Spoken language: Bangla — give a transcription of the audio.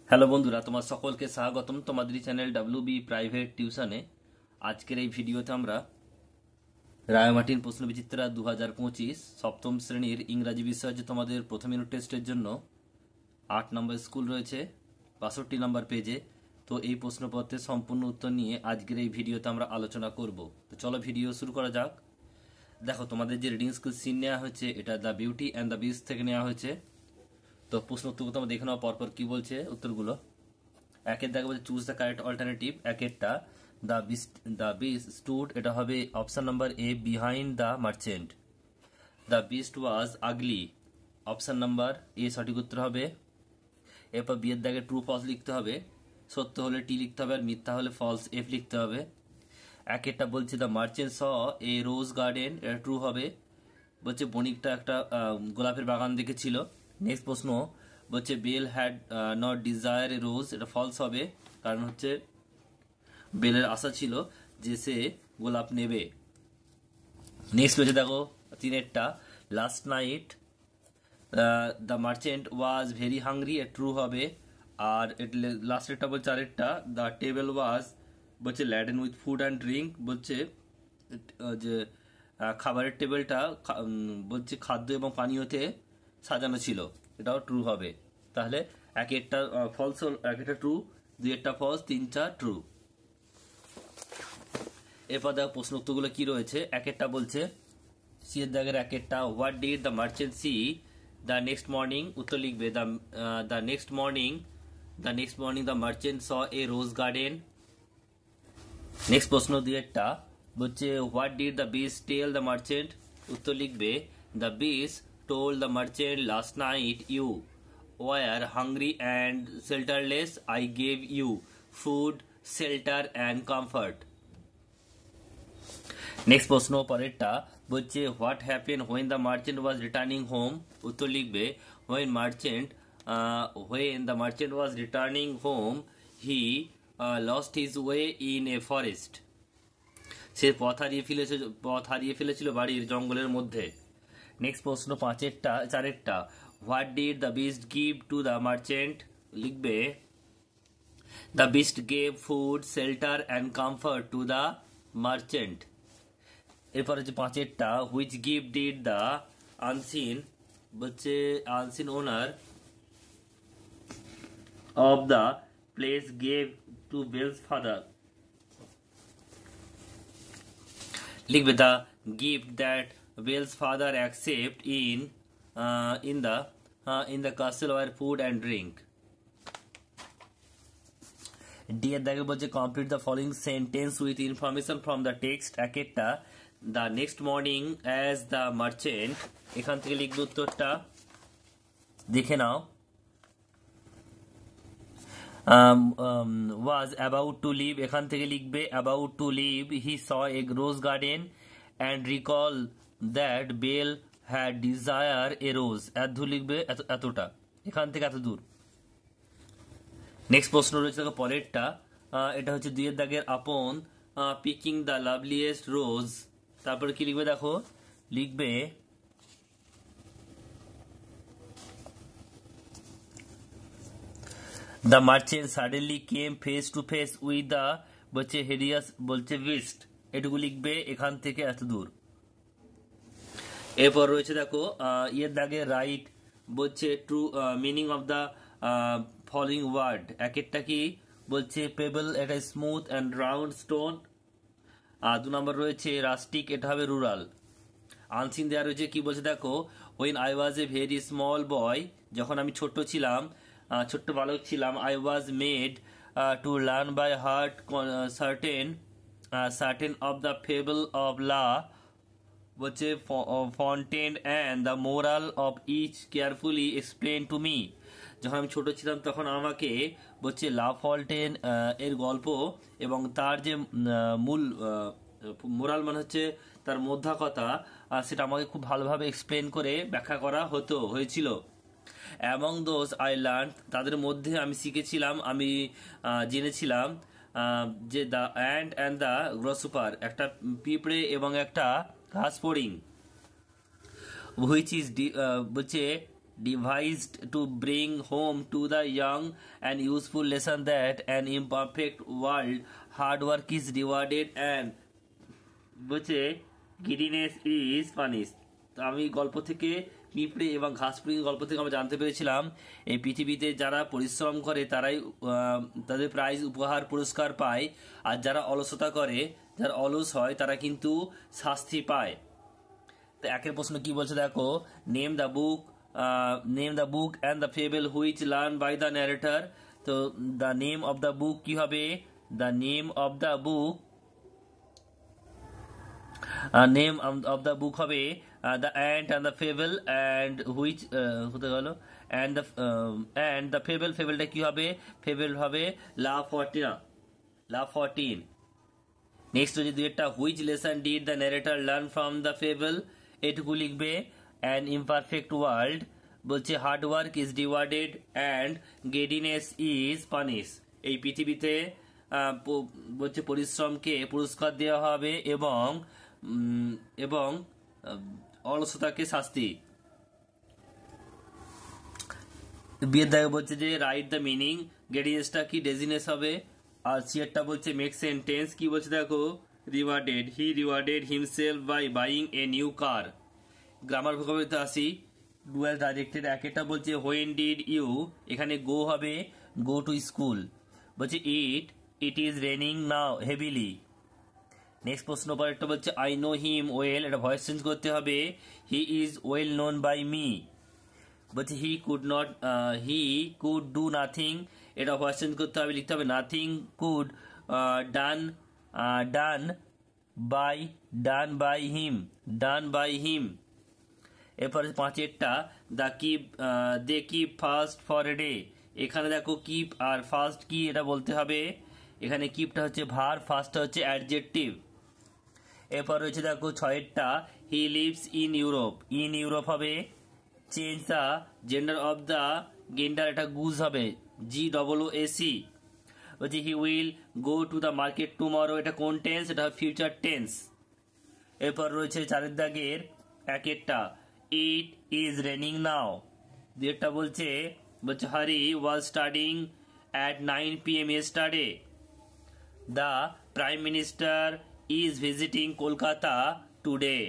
হ্যালো বন্ধুরা, তোমার সকলকে স্বাগতম তোমাদের চ্যানেল ডাব্লিউবি প্রাইভেট টিউশনে। আজকের এই ভিডিওতে আমরা রায়মার্টিন প্রশ্নবিচিত্রা 2025 সপ্তম শ্রেণীর ইংরাজি বিষয় যে তোমাদের প্রথম ইউনিট টেস্টের জন্য 8 নম্বর স্কুল রয়েছে 62 নম্বর পেজে। তো এই প্রশ্নপত্রের সম্পূর্ণ উত্তর নিয়ে আজকের এই ভিডিওতে আমরা আলোচনা করব। তো চলো ভিডিও শুরু করা যাক। দেখো, তোমাদের যে রিডিং স্কিল সিন নেওয়া হয়েছে এটা the beauty and the beast থেকে নেওয়া হয়েছে। তো প্রশ্ন উত্তরগুলো তোমরা দেখে নাও পরপর কি বলছে উত্তরগুলো। একের দেখে বলছে চুজ দ্য কারেক্ট অল্টারনেটিভ। একেরটা দ্য বিস্ট স্টুড, এটা হবে option number A, behind the merchant. The beast was ugly, option number A সঠিক উত্তর হবে। এরপর বিয়ের দাগে ট্রু ফলস লিখতে হবে, সত্য হলে টি লিখতে হবে আর মিথ্যা হলে ফলস এফ লিখতে হবে। একেরটা বলছে the merchant saw a rose garden, এটা ট্রু হবে। বলছে বণিকটা একটা গোলাপের বাগান দেখেছিল। নেক্সট প্রশ্ন বলছে bell had not desire a রোজ, এটা ফলস হবে, কারণ হচ্ছে বেলের আশা ছিল যে সে গোলাপ নেবে। নেক্সট হচ্ছে দেখো তিনেরটা, last night the merchant was very hungry, এ ট্রু হবে। আর লাস্টেরটা বলছে চারেরটা, দ্য টেবিল ওয়াজ বলছে laden with food and drink, বলছে যে খাবারের টেবিলটা বলছে খাদ্য এবং পানীয়তে সাজানো ছিল, এটাও ট্রু হবে। তাহলে এক একটা ফলস, এক একটা ট্রু, দুই একটা ফলস, তিনটা ট্রু। এরপর দেখো প্রশ্ন উত্তরগুলো কি রয়েছে। এক একটা বলছে সি এর দাগের এক একটা, what did the merchant see the next morning, উত্তর লিখবে the next morning the merchant saw a rose garden. Next প্রশ্ন দুই একটা বলছে what did the beast tell the merchant, উত্তর লিখবে the beast told the merchant last night you were hungry and shelterless, I gave you food, shelter and comfort. Next প্রশ্ন পরেরটা বলছে what happen when the merchant was returning home, উত্তর লিখবে when the merchant was returning home he lost his way in a forest, সে পথ হারিয়ে ফেলেছিল বাড়ির জঙ্গলের মধ্যে। নেক্সট প্রশ্ন চারেরটা, what did the beast give to the merchant, লিখবে the beast gave food, shelter and comfort to the merchant. এরপর হচ্ছে পাঁচেরটা, which gift did the unseen owner of the place gave to Belle's father, লিখবে the gift that Belle's father accept in the castle was food and drink. D এর দাগে বলছে complete the following sentence with information from the text. একেরটা the next morning as the merchant, এখান থেকে লিখবে উত্তরটা, দেখে নাও। ওয়াজ অ্যাবাউট টু লিভ, এখান থেকে লিখবে about to leave he saw a rose garden and recall that Belle had desire a rose, এত দূর লিখবে, এতটা, এখান থেকে এত দূর। নেক্সট প্রশ্ন রয়েছে দেখো পরেরটা, এটা হচ্ছে দুইয়ের দাগের আপন পিকিং দ্য লাভলিয়েস্ট রোজ, তারপরে কি লিখবে দেখো, লিখবে the merchant suddenly came face to face with the বলছে হেরিয়াস বলছে বিস্ট, এটুকু লিখবে, এখান থেকে এত দূর। এরপর রয়েছে দেখো ইয়ের দাগে রাইট বলছে true meaning of the following word. একেরটা কি বলছে পেবল, এটা স্মুথ অ্যান্ড রাউন্ড স্টোন। আর 2 নম্বর রয়েছে রাস্টিক, এটা হবে রুরাল। আনসিন দেওয়া রয়েছে কি বলছে দেখো, when I was a very small boy, যখন আমি ছোট্ট বালক ছিলাম, I was made to learn by heart certain of the fable of La বলছে Fontaine and the moral of each carefully explain to me. যখন আমি ছোট ছিলাম তখন আমাকে বলছে লা ফন্টেন এর গল্প এবং তার যে মূল মোরাল মানে হচ্ছে তার মধ্যাকথা, সেটা আমাকে খুব ভালোভাবে এক্সপ্লেন করে ব্যাখ্যা করা হয়েছিল। অ্যামং দোজ আই লার্ন, তাদের মধ্যে আমি শিখেছিলাম, আমি জেনেছিলাম যে দ্য অ্যান্ড অ্যান্ড দ্য গ্রসুপার, একটা পিঁপড়ে এবং একটা ঘাস ফড়িং, হুইচ ইজ বলছে devised to bring home to the young and useful lesson that an imperfect world hard work is rewarded and বলছে giddiness is punished। তো আমি গল্প থেকে পিঁপড়ে এবং ঘাসফড়িং গল্প থেকে আমরা জানতে পেরেছিলাম এই পৃথিবীতে যারা পরিশ্রম করে তারাই তাদের প্রাইজ উপহার পুরস্কার পায়, আর যারা অলসতা করে, যারা অলস হয় তারা কিন্তু শাস্তি পায়। তো একের প্রশ্ন কি বলছে দেখো, name the book and the fable which learn by the narrator. তো the name of the book কি হবে, the name of the book name of the book হবে the ant and the fable and which হতে গেল and the fable টা কি হবে, fable হবে La Fortune। নেক্সট হচ্ছে দুইটা, which lesson did the narrator learn from the fable, এটুকু লিখবে। an imperfect world বলছে hard work is rewarded and giddiness is punished। এই পৃথিবীতে বলছে পরিশ্রমকে পুরস্কার দেওয়া হবে এবং অলসতাকে শাস্তি। বিয়ের দাগে বলছে যে রাইট দ্য মিনিং, গেডিনেসটা কি ডেজিনেস হবে, আর সিয়ারটা বলছে মেক সেন্টেন্স কি বলছে দেখো, rewarded, he rewarded himself by buying a new car. Grammar ভোকাবুলারিতে আসি, ডু অ্যাজ ডাইরেক্টেড। একটা বলছে হোয়েন ডিড ইউ, এখানে গো হবে গো টু স্কুল। বলছে it is raining now heavily. Next প্রশ্ন পর একটা বলছে আই নো হিম ওয়েল, এটা ভয়েস চেঞ্জ করতে হবে, he is well known by me. বলছে হি কুড ডু নাথিং, এটা ভয়েস চেঞ্জ করতে হবে, লিখতে হবে nothing could done by him. এরপরে পাঁচেরটা they keep fast for a day, এখানে দেখো কিপ আর ফাস্ট কি এটা বলতে হবে, এখানে কিপটা হচ্ছে ভার, ফাস্টটা হচ্ছে অ্যাডজেক্টিভ। এরপর রয়েছে দেখো ছয়েরটা, হি লিভস ইন ইউরোপ হবে, change the gender of the Gendor, এটা গুজ হবে GOOC। বলছি he will go to the market tomorrow, এটা কোন টেন্স, এটা ফিউচার টেন্স। এরপর রয়েছে চারের দাগের একেরটা, ইট ইজ রেনিং নাও। দুইটা বলছে হারি was studying at 9 PM yesterday। The prime minister is visiting Kolkata today।